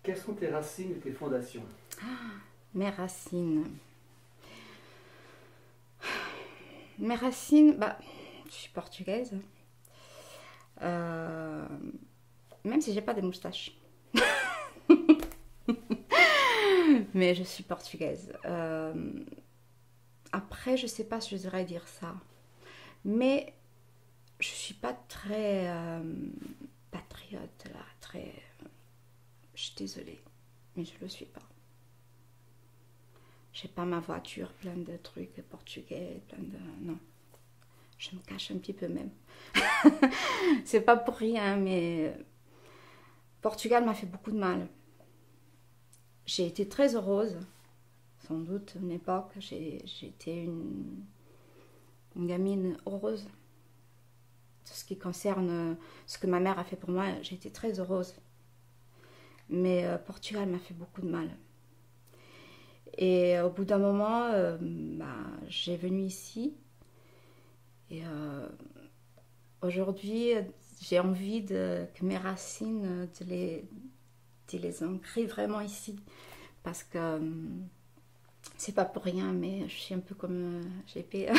Quelles sont tes racines et tes fondations? Mes racines. Mes racines, bah, je suis portugaise. Euh, Même si j'ai pas de moustache. Mais je suis portugaise. Après, je sais pas si je devrais dire ça. Mais je suis pas très patriote là, très. Je suis désolée, mais je le suis pas. J'ai pas ma voiture plein de trucs portugais, plein de. Non. Je me cache un petit peu même. C'est pas pour rien, mais Portugal m'a fait beaucoup de mal. J'ai été très heureuse, sans doute, à une époque. J'ai été une gamine heureuse. Tout ce qui concerne ce que ma mère a fait pour moi, j'ai été très heureuse. Mais Portugal m'a fait beaucoup de mal. Et au bout d'un moment, j'ai venu ici. Et aujourd'hui, j'ai envie que mes racines, de les ancrer vraiment ici. Parce que c'est pas pour rien, mais je suis un peu comme GP.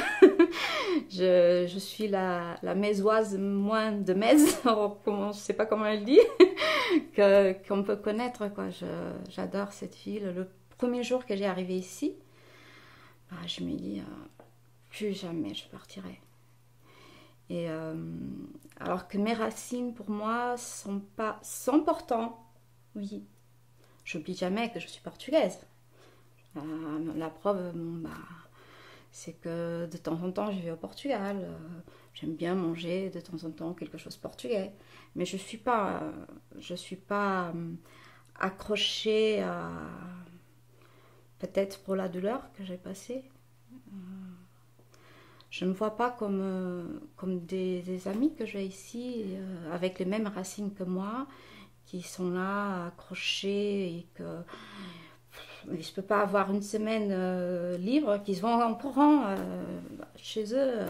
Je suis la mésoise moins de Metz, je sais pas comment elle dit, qu'on peut connaître, quoi. J'adore cette ville. Le premier jour que j'ai arrivé ici, je me dis, plus jamais je partirai. Et alors que mes racines, pour moi, sont importantes, oui. J'oublie jamais que je suis portugaise. La preuve, c'est que de temps en temps, je vais au Portugal. J'aime bien manger de temps en temps quelque chose portugais. Mais je suis pas accrochée à peut-être pour la douleur que j'ai passée. Je ne me vois pas comme des amis que j'ai ici, avec les mêmes racines que moi, qui sont là, accrochés, et que je ne peux pas avoir une semaine libre, qu'ils vont en courant chez eux.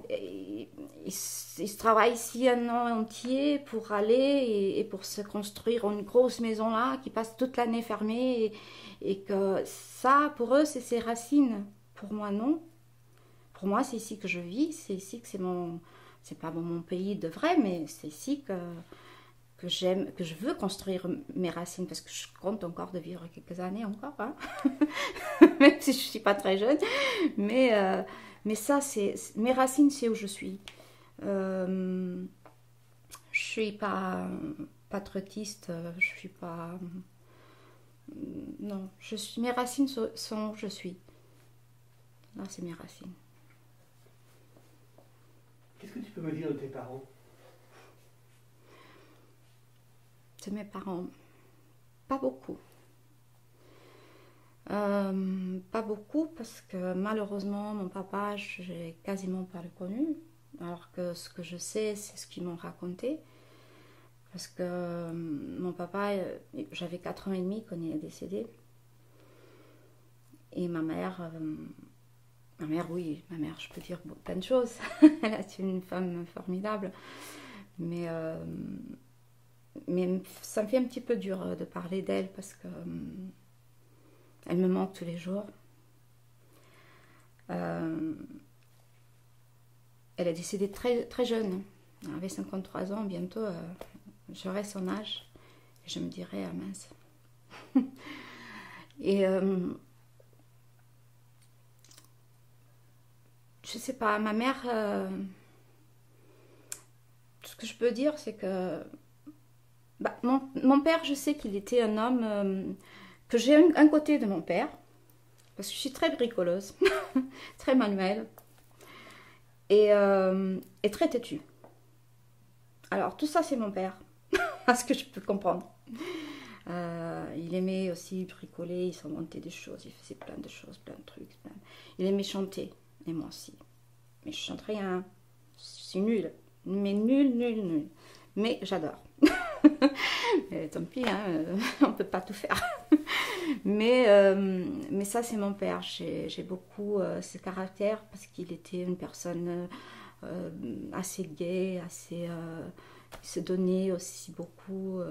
Ils se travaillent ici un an entier pour aller et pour se construire une grosse maison là, qui passe toute l'année fermée, et que ça, pour eux, c'est ses racines. Pour moi, non. Pour moi, c'est ici que je vis, c'est ici que c'est pas mon pays de vrai, mais c'est ici que j'aime, que je veux construire mes racines, parce que je compte encore de vivre quelques années encore, hein. Même si je suis pas très jeune. Mais ça, mes racines, c'est où je suis. Je suis pas patriotiste, je suis pas. Non, mes racines sont où je suis. Là, c'est mes racines. Qu'est-ce que tu peux me dire de tes parents? De mes parents, pas beaucoup. Pas beaucoup parce que malheureusement mon papa, j'ai quasiment pas le connu, alors que ce que je sais, c'est ce qu'ils m'ont raconté. Parce que mon papa, j'avais 4 ans et demi quand il est décédé. Et oui, ma mère, je peux dire plein de choses. Elle est une femme formidable. Mais, mais ça me fait un petit peu dur de parler d'elle parce que elle me manque tous les jours. Elle est décédée très, très jeune. Elle avait 53 ans, bientôt j'aurai son âge. Et je me dirais, ah mince. Et je sais pas, ma mère, ce que je peux dire, c'est que mon père, je sais qu'il était un homme, que j'ai un côté de mon père, parce que je suis très bricoleuse, très manuelle, et très têtue. Alors tout ça, c'est mon père, à ce que je peux comprendre. Il aimait aussi bricoler, il s'inventait des choses, il faisait plein de choses, plein de trucs. Il aimait chanter, et moi aussi. Mais je chante rien, c'est nul, mais nul. Mais j'adore. Mais tant pis, hein, on peut pas tout faire. Mais ça, c'est mon père. J'ai beaucoup ce caractère parce qu'il était une personne assez gaie, assez. Il se donnait aussi beaucoup.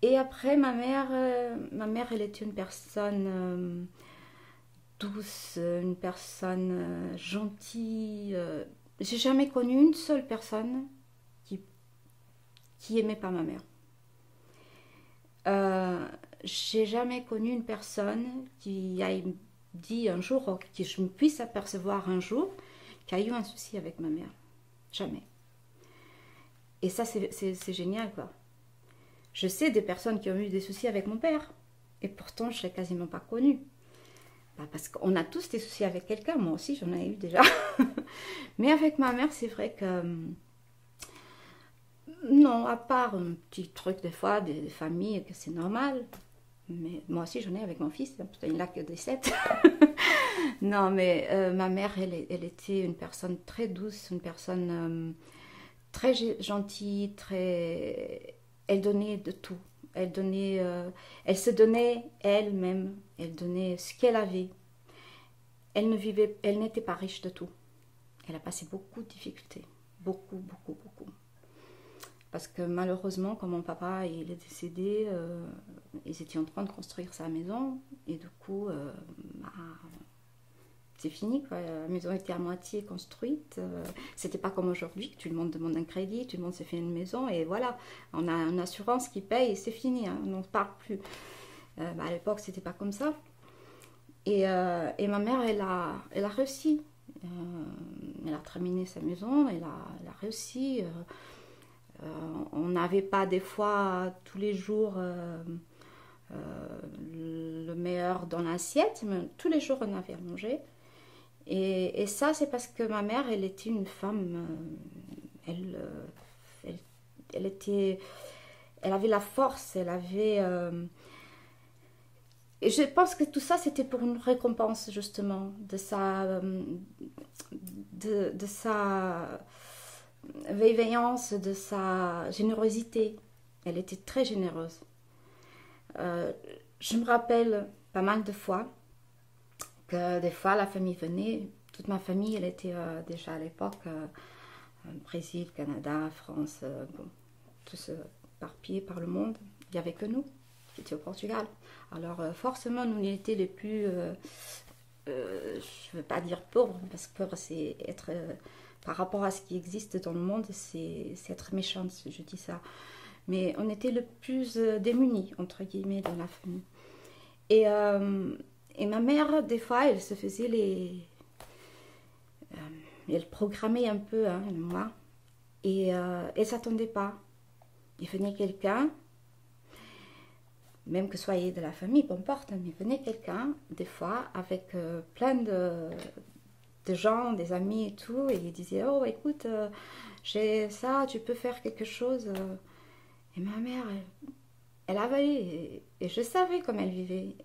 Et après, ma mère, elle était une personne douce, une personne gentille. J'ai jamais connu une seule personne qui aimait pas ma mère. J'ai jamais connu une personne qui a dit un jour, que je me puisse apercevoir un jour, qui a eu un souci avec ma mère. Jamais. Et ça, c'est génial, quoi. Je sais des personnes qui ont eu des soucis avec mon père, et pourtant, je ne l'ai quasiment pas connu. Bah, parce qu'on a tous des soucis avec quelqu'un, moi aussi, j'en ai eu déjà. Mais avec ma mère, c'est vrai que... Non, à part un petit truc des fois, des familles, que c'est normal. Mais moi aussi, j'en ai avec mon fils, il n'a que des 7. Non, mais ma mère, elle était une personne très douce, une personne très gentille, très... Elle donnait de tout. Elle se donnait elle-même. Elle donnait ce qu'elle avait. Elle n'était pas riche de tout. Elle a passé beaucoup de difficultés. Beaucoup, beaucoup, beaucoup. Parce que malheureusement, quand mon papa il est décédé, ils étaient en train de construire sa maison. Et du coup, c'est fini, quoi. La maison était à moitié construite. C'était pas comme aujourd'hui, tout le monde demande un crédit, tout le monde se fait une maison et voilà. On a une assurance qui paye et c'est fini, hein, on n'en parle plus. À l'époque, c'était pas comme ça. Et ma mère, elle a réussi. Elle a terminé sa maison, elle a réussi. On n'avait pas des fois tous les jours le meilleur dans l'assiette, mais tous les jours on avait à manger. Et ça, c'est parce que ma mère, elle était une femme, elle avait la force, elle avait... et je pense que tout ça, c'était pour une récompense, justement, de sa bienveillance, de sa générosité. Elle était très généreuse. Je me rappelle pas mal de fois que des fois la famille venait, toute ma famille, elle était déjà à l'époque Brésil, Canada, France, bon, tous éparpillés par le monde. Il n'y avait que nous qui étions au Portugal. Alors forcément, nous, on était les plus, je ne veux pas dire pauvres, parce que pauvre, c'est être... par rapport à ce qui existe dans le monde, c'est être méchante, si je dis ça. Mais on était le plus démunis, entre guillemets, dans la famille. Et ma mère, des fois, elle se faisait elle programmait un peu, hein, moi. Et elle ne s'attendait pas. Il venait quelqu'un, même que soyez de la famille, peu importe, mais il venait quelqu'un, des fois, avec plein de gens, des amis et tout, et il disait, oh écoute, j'ai ça, tu peux faire quelque chose. Et ma mère, elle avalait, et je savais comment elle vivait,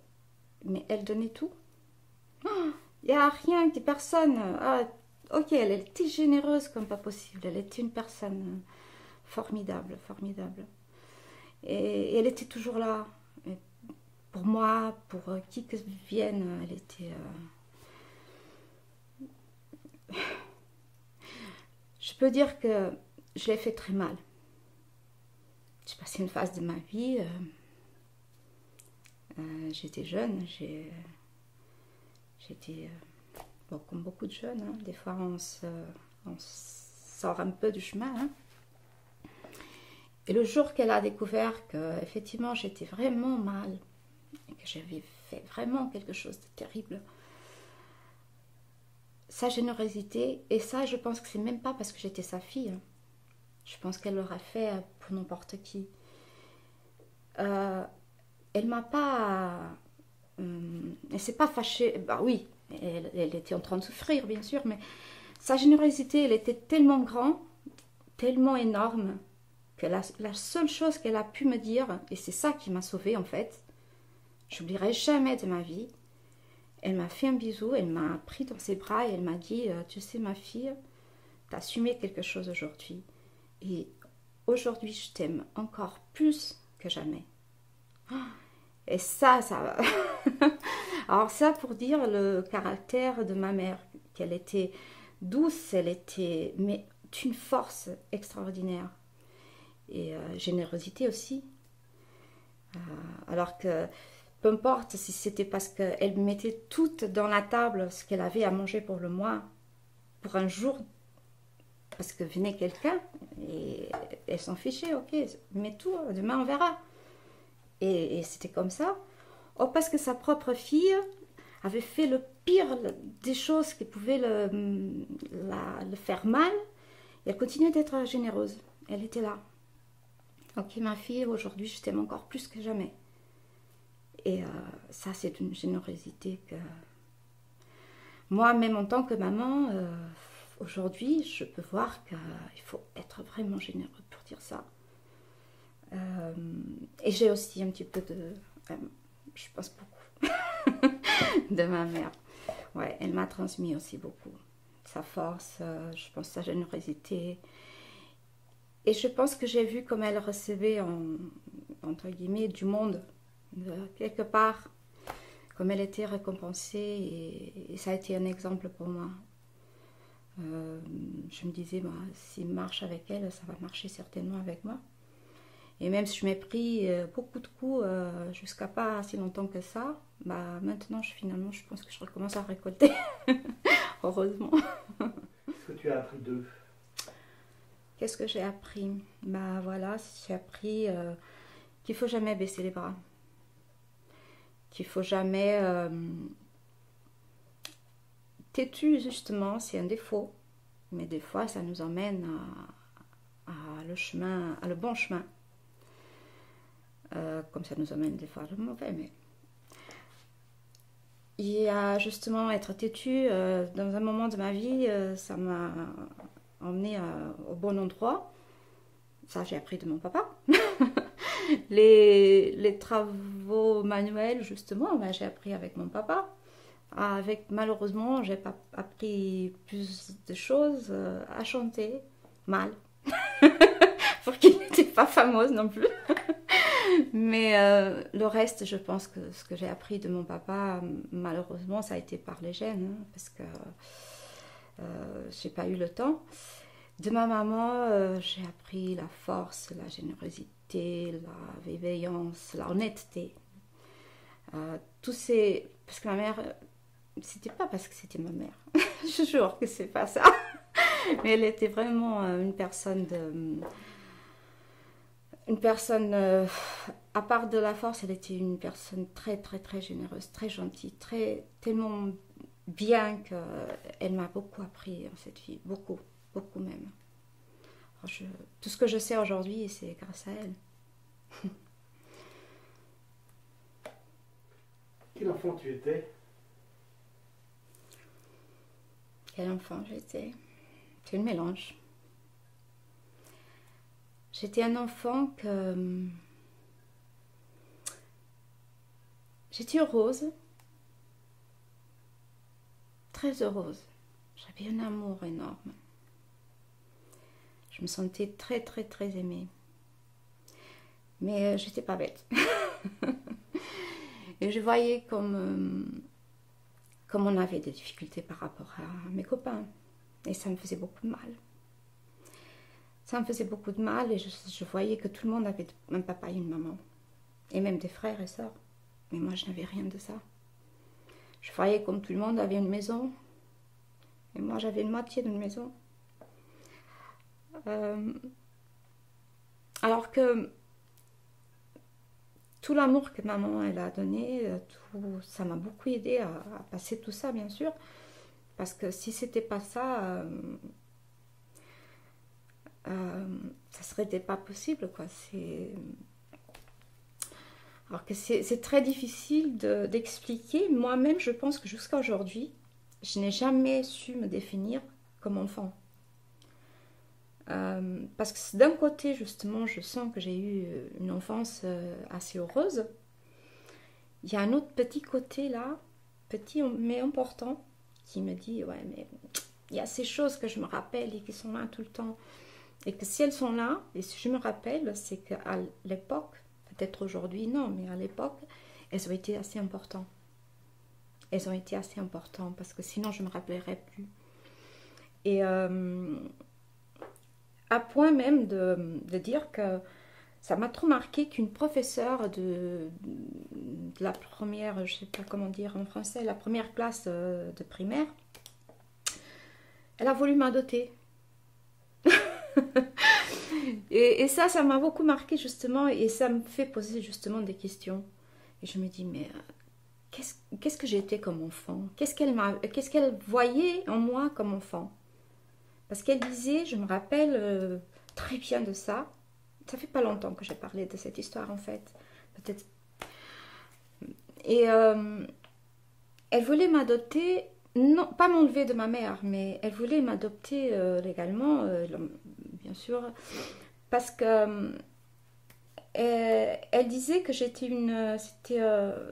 mais elle donnait tout. Il n'y a rien, personne. Ok, elle était généreuse comme pas possible, elle était une personne formidable, formidable. Et elle était toujours là, et pour moi, pour qui que vienne, elle était... Je peux dire que je l'ai fait très mal. J'ai passé une phase de ma vie, j'étais jeune, j'étais bon, comme beaucoup de jeunes, hein, des fois on sort un peu du chemin. Hein. Et le jour qu'elle a découvert que effectivement j'étais vraiment mal, et que j'avais fait vraiment quelque chose de terrible, sa générosité, et ça je pense que c'est même pas parce que j'étais sa fille, hein. Je pense qu'elle l'aurait fait pour n'importe qui. Elle m'a pas... elle s'est pas fâchée, bah oui, elle était en train de souffrir bien sûr, mais sa générosité, elle était tellement grande, tellement énorme, que la seule chose qu'elle a pu me dire, et c'est ça qui m'a sauvée en fait, j'oublierai jamais de ma vie, elle m'a fait un bisou, elle m'a pris dans ses bras et elle m'a dit, tu sais ma fille, t'as assumé quelque chose aujourd'hui, et aujourd'hui je t'aime encore plus que jamais. Et ça... Alors ça pour dire le caractère de ma mère, qu'elle était douce, elle était mais d'une force extraordinaire. Et générosité aussi. Alors que peu importe si c'était parce qu'elle mettait tout dans la table ce qu'elle avait à manger pour le mois, pour un jour, parce que venait quelqu'un et elle s'en fichait, ok, mets tout, demain on verra. Et c'était comme ça. Oh, parce que sa propre fille avait fait le pire des choses qui pouvaient le faire mal, et elle continuait d'être généreuse. Elle était là. Ok, ma fille, aujourd'hui, je t'aime encore plus que jamais. Et ça, c'est une générosité que... Moi, même en tant que maman, aujourd'hui, je peux voir qu'il faut être vraiment généreux pour dire ça. Et j'ai aussi un petit peu de... je pense beaucoup de ma mère. Ouais, elle m'a transmis aussi beaucoup. Sa force, je pense sa générosité. Et je pense que j'ai vu comme elle recevait, entre guillemets, du monde, de quelque part, comme elle était récompensée. Et ça a été un exemple pour moi. Je me disais, bah, s'il marche avec elle, ça va marcher certainement avec moi. Et même si je m'ai pris beaucoup de coups jusqu'à pas si longtemps que ça, bah, maintenant, finalement, je pense que je recommence à récolter. Heureusement. Qu'est-ce que tu as appris d'eux? Qu'est-ce que j'ai appris? Bah voilà, j'ai appris qu'il faut jamais baisser les bras. Qu'il faut jamais... têtu, justement, c'est un défaut. Mais des fois, ça nous emmène à le bon chemin. Comme ça nous emmène des fois à le mauvais. Mais il y a justement être têtu. Dans un moment de ma vie, ça m'a emmené au bon endroit. Ça, j'ai appris de mon papa. les travaux manuels, justement, ben, j'ai appris avec mon papa. Malheureusement, j'ai pas appris plus de choses à chanter mal. Pour qu'il n'était pas fameuse non plus. Mais le reste, je pense que ce que j'ai appris de mon papa, malheureusement, ça a été par les gènes, hein, parce que j'ai pas eu le temps. De ma maman, j'ai appris la force, la générosité, la bienveillance, la honnêteté. Tous ces... Parce que ma mère, c'était pas parce que c'était ma mère. Je jure que c'est pas ça. Mais elle était vraiment une personne à part de la force, elle était une personne très, très, très généreuse, très gentille, tellement bien qu'elle m'a beaucoup appris, cette fille. Beaucoup, beaucoup même. Tout ce que je sais aujourd'hui, c'est grâce à elle. Quel enfant tu étais? Quel enfant j'étais? C'est un mélange. J'étais un enfant que... J'étais heureuse. Très heureuse. J'avais un amour énorme. Je me sentais très, très, très aimée. Mais j'étais pas bête. Et je voyais comme on avait des difficultés par rapport à mes copains. Et ça me faisait beaucoup de mal. Ça me faisait beaucoup de mal et je voyais que tout le monde avait un papa et une maman. Et même des frères et sœurs. Mais moi, je n'avais rien de ça. Je voyais comme tout le monde avait une maison. Et moi, j'avais une moitié d'une maison. Alors que tout l'amour que maman elle a donné, ça m'a beaucoup aidé à passer tout ça, bien sûr. Parce que si c'était pas ça, ça serait pas possible, quoi. Alors que c'est très difficile d'expliquer. Moi-même, je pense que jusqu'à aujourd'hui, je n'ai jamais su me définir comme enfant. Parce que d'un côté, justement, je sens que j'ai eu une enfance assez heureuse. Il y a un autre petit côté là, petit mais important, qui me dit, ouais, mais il y a ces choses que je me rappelle et qui sont là tout le temps. Et que si elles sont là, et si je me rappelle, c'est qu'à l'époque, peut-être aujourd'hui non, mais à l'époque, elles ont été assez importantes. Elles ont été assez importantes parce que sinon je ne me rappellerais plus. Et à point même de dire que ça m'a trop marqué qu'une professeure de la première, je sais pas comment dire en français, la première classe de primaire, elle a voulu m'adopter. Et ça m'a beaucoup marqué justement, et ça me fait poser justement des questions. Et je me dis, mais qu'est-ce que j'étais comme enfant? Qu'est-ce qu'elle voyait en moi comme enfant? Parce qu'elle disait, je me rappelle très bien de ça. Ça fait pas longtemps que j'ai parlé de cette histoire en fait. Peut-être. Et elle voulait m'adopter, non, pas m'enlever de ma mère, mais elle voulait m'adopter légalement, bien sûr, parce que elle disait que j'étais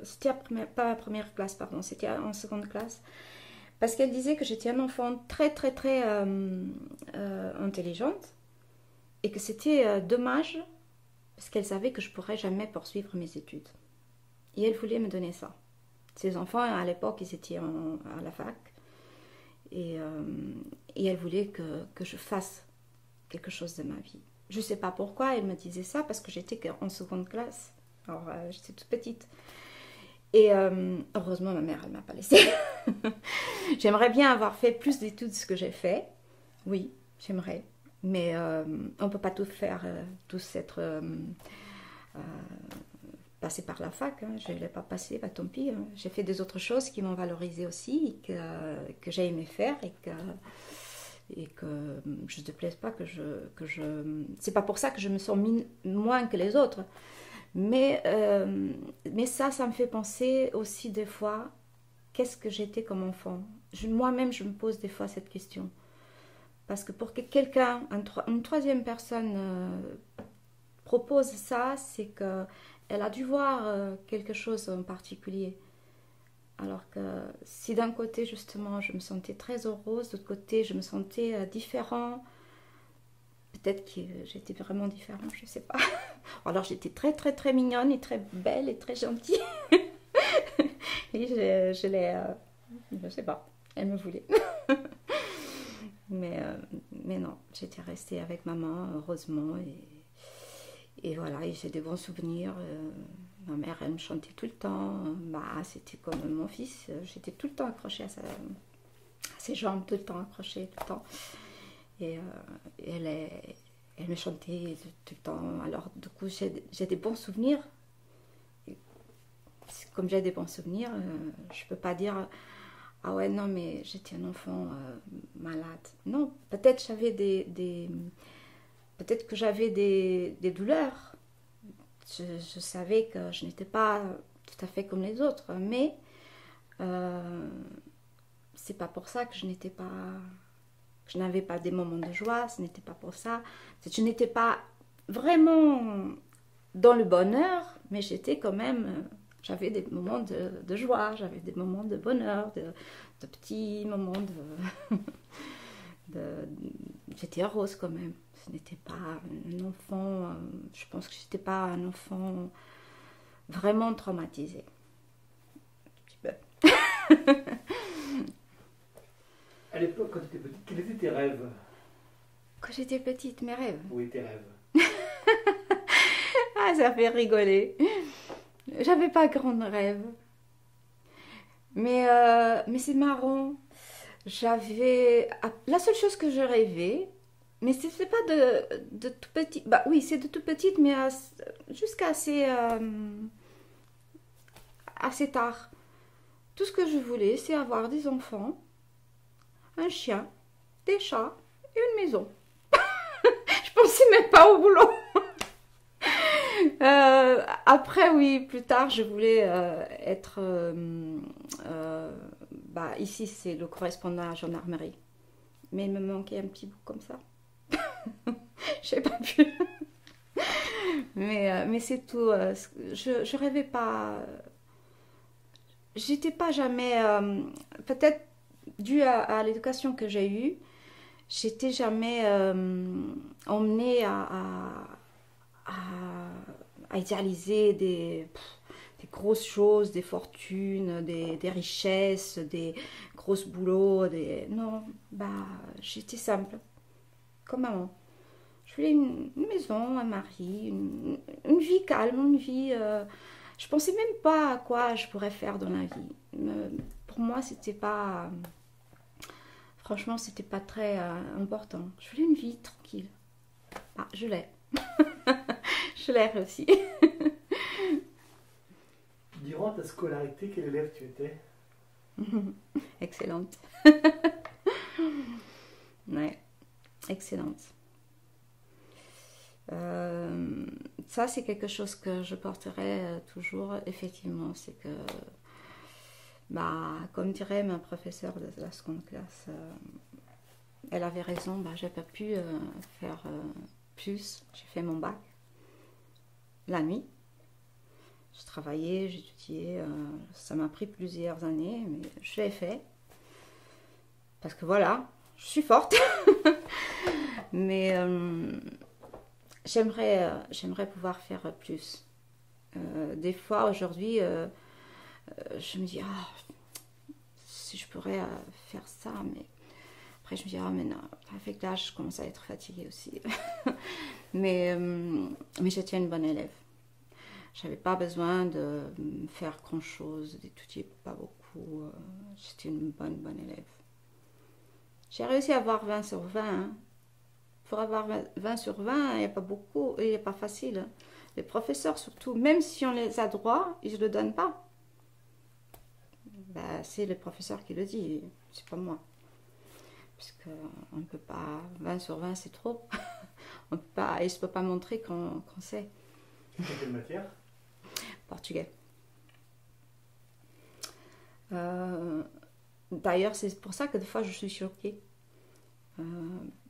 c'était pas à première classe, pardon, c'était en seconde classe. Parce qu'elle disait que j'étais un enfant très très très intelligente et que c'était dommage parce qu'elle savait que je pourrais jamais poursuivre mes études. Et elle voulait me donner ça. Ces enfants, à l'époque, ils étaient à la fac et elle voulait que je fasse quelque chose de ma vie. Je ne sais pas pourquoi elle me disait ça, parce que j'étais en seconde classe. Alors, j'étais toute petite. Et heureusement, ma mère, elle ne m'a pas laissée. J'aimerais bien avoir fait plus d'études de ce que j'ai fait. Oui, j'aimerais. Mais on ne peut pas tout faire, tous être passé par la fac. Hein. Je ne l'ai pas passé, bah, tant pis. Hein. J'ai fait des autres choses qui m'ont valorisé aussi, et que j'ai aimé faire, et que je ne te plaise pas que je... C'est pas pour ça que je me sens moins que les autres. Mais ça me fait penser aussi des fois, qu'est-ce que j'étais comme enfant? Moi-même, je me pose des fois cette question. Parce que pour que quelqu'un, une troisième personne propose ça, c'est qu'elle a dû voir quelque chose en particulier. Alors que si d'un côté, justement, je me sentais très heureuse, d'autre côté, je me sentais différent, peut-être que j'étais vraiment différente, je ne sais pas. Alors j'étais très très très mignonne et très belle et très gentille. Et je l'ai... je ne sais pas, elle me voulait. mais non, j'étais restée avec maman, heureusement. Et voilà, et j'ai des bons souvenirs. Ma mère, elle me chantait tout le temps. Bah, c'était comme mon fils. J'étais tout le temps accrochée à ses jambes, tout le temps accrochée, tout le temps. Et elle me chantait tout le temps. Alors, du coup, j'ai des bons souvenirs. Et comme j'ai des bons souvenirs, je ne peux pas dire « Ah ouais, non, mais j'étais un enfant malade. » Non, peut-être peut-être que j'avais des douleurs. Je savais que je n'étais pas tout à fait comme les autres, mais c'est pas pour ça que je n'avais pas des moments de joie, ce n'était pas pour ça. Je n'étais pas vraiment dans le bonheur, mais j'étais quand même, j'avais des moments de joie, j'avais des moments de bonheur, de petits moments j'étais heureuse quand même. Ce n'était pas un enfant, je pense que je n'étais pas un enfant vraiment traumatisé. Un petit peu. À l'époque, quand tu étais petite, quels étaient tes rêves? Quand j'étais petite, mes rêves. Oui, tes rêves. Ah, ça fait rigoler. J'avais pas grand rêve. Mais c'est marrant. La seule chose que je rêvais, mais c'est pas de tout petit. Bah oui, c'est de tout petite, mais jusqu'à assez tard. Tout ce que je voulais, c'est avoir des enfants, un chien, des chats et une maison. Je pensais même pas au boulot. Après, oui, plus tard, je voulais être... ici, c'est le correspondant à la gendarmerie. Mais il me manquait un petit bout comme ça. Je n'ai pas pu. Mais c'est tout. Je rêvais pas... J'étais pas jamais... peut-être dû à l'éducation que j'ai eue, j'étais jamais emmenée à idéaliser des grosses choses, des fortunes, des richesses, des grosses boulots. Non, j'étais simple, comme maman. Je voulais une maison, un mari, une vie calme, une vie... je pensais même pas à quoi je pourrais faire dans la vie. Pour moi, c'était pas... Franchement, c'était pas très important. Je voulais une vie tranquille. Ah, je l'ai. Je l'ai réussi. Durant ta scolarité, quel élève tu étais? Excellente. Ouais, excellente. Ça, c'est quelque chose que je porterai toujours, effectivement. C'est que, bah, comme dirait ma professeure de la seconde classe, elle avait raison, bah, j'ai pas pu faire plus. J'ai fait mon bac la nuit. Je travaillais, j'étudiais, ça m'a pris plusieurs années, mais je l'ai fait. Parce que voilà, je suis forte. Mais j'aimerais pouvoir faire plus. Des fois, aujourd'hui, je me dis, ah, si je pourrais faire ça, mais après je me dis, ah, mais non, avec l'âge, je commence à être fatiguée aussi. mais j'étais une bonne élève. J'avais pas besoin de faire grand chose, d'étudier pas beaucoup. J'étais une bonne élève. J'ai réussi à avoir 20 sur 20. Hein. Pour avoir 20 sur 20, il n'y a pas beaucoup, il n'est pas facile. Hein. Les professeurs surtout, même si on les a droits, ils ne le donnent pas. Ben, c'est le professeur qui le dit, c'est pas moi. Parce qu'on ne peut pas, 20 sur 20 c'est trop. On peut pas, il ne peut pas montrer qu'on sait. Dans quelle matière? Portugais. D'ailleurs, c'est pour ça que des fois je suis choquée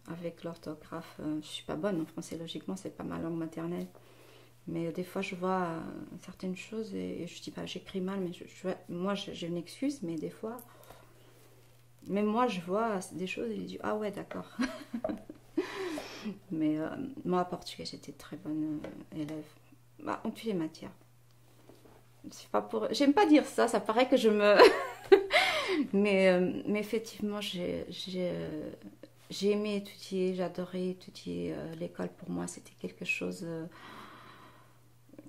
avec l'orthographe. Je ne suis pas bonne en français, logiquement, c'est pas ma langue maternelle. Mais des fois, je vois certaines choses et je dis, bah, j'écris mal, mais moi, j'ai une excuse, mais des fois, même moi, je vois des choses et je dis, ah ouais, d'accord. Mais moi, portugais, j'étais très bonne élève. Bah, en toutes les matières. C'est pas pour... J'aime pas dire ça, ça paraît que je me... mais effectivement, j'ai aimé étudier, j'adorais étudier. L'école, pour moi, c'était quelque chose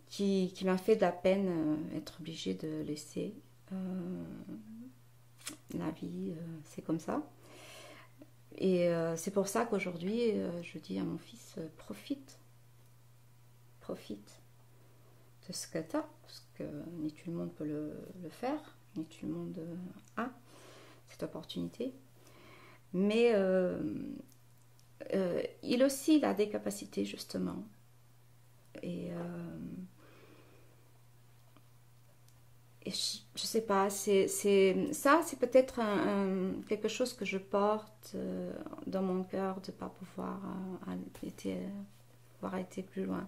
qui m'a fait de la peine, être obligée de laisser. La vie, c'est comme ça. Et c'est pour ça qu'aujourd'hui, je dis à mon fils, profite de ce que tu as, parce que ni tout le monde peut le faire, ni tout le monde a cette opportunité. Mais il aussi, il a des capacités, justement. Et je sais pas, c'est peut-être quelque chose que je porte dans mon cœur de ne pas pouvoir avoir été plus loin.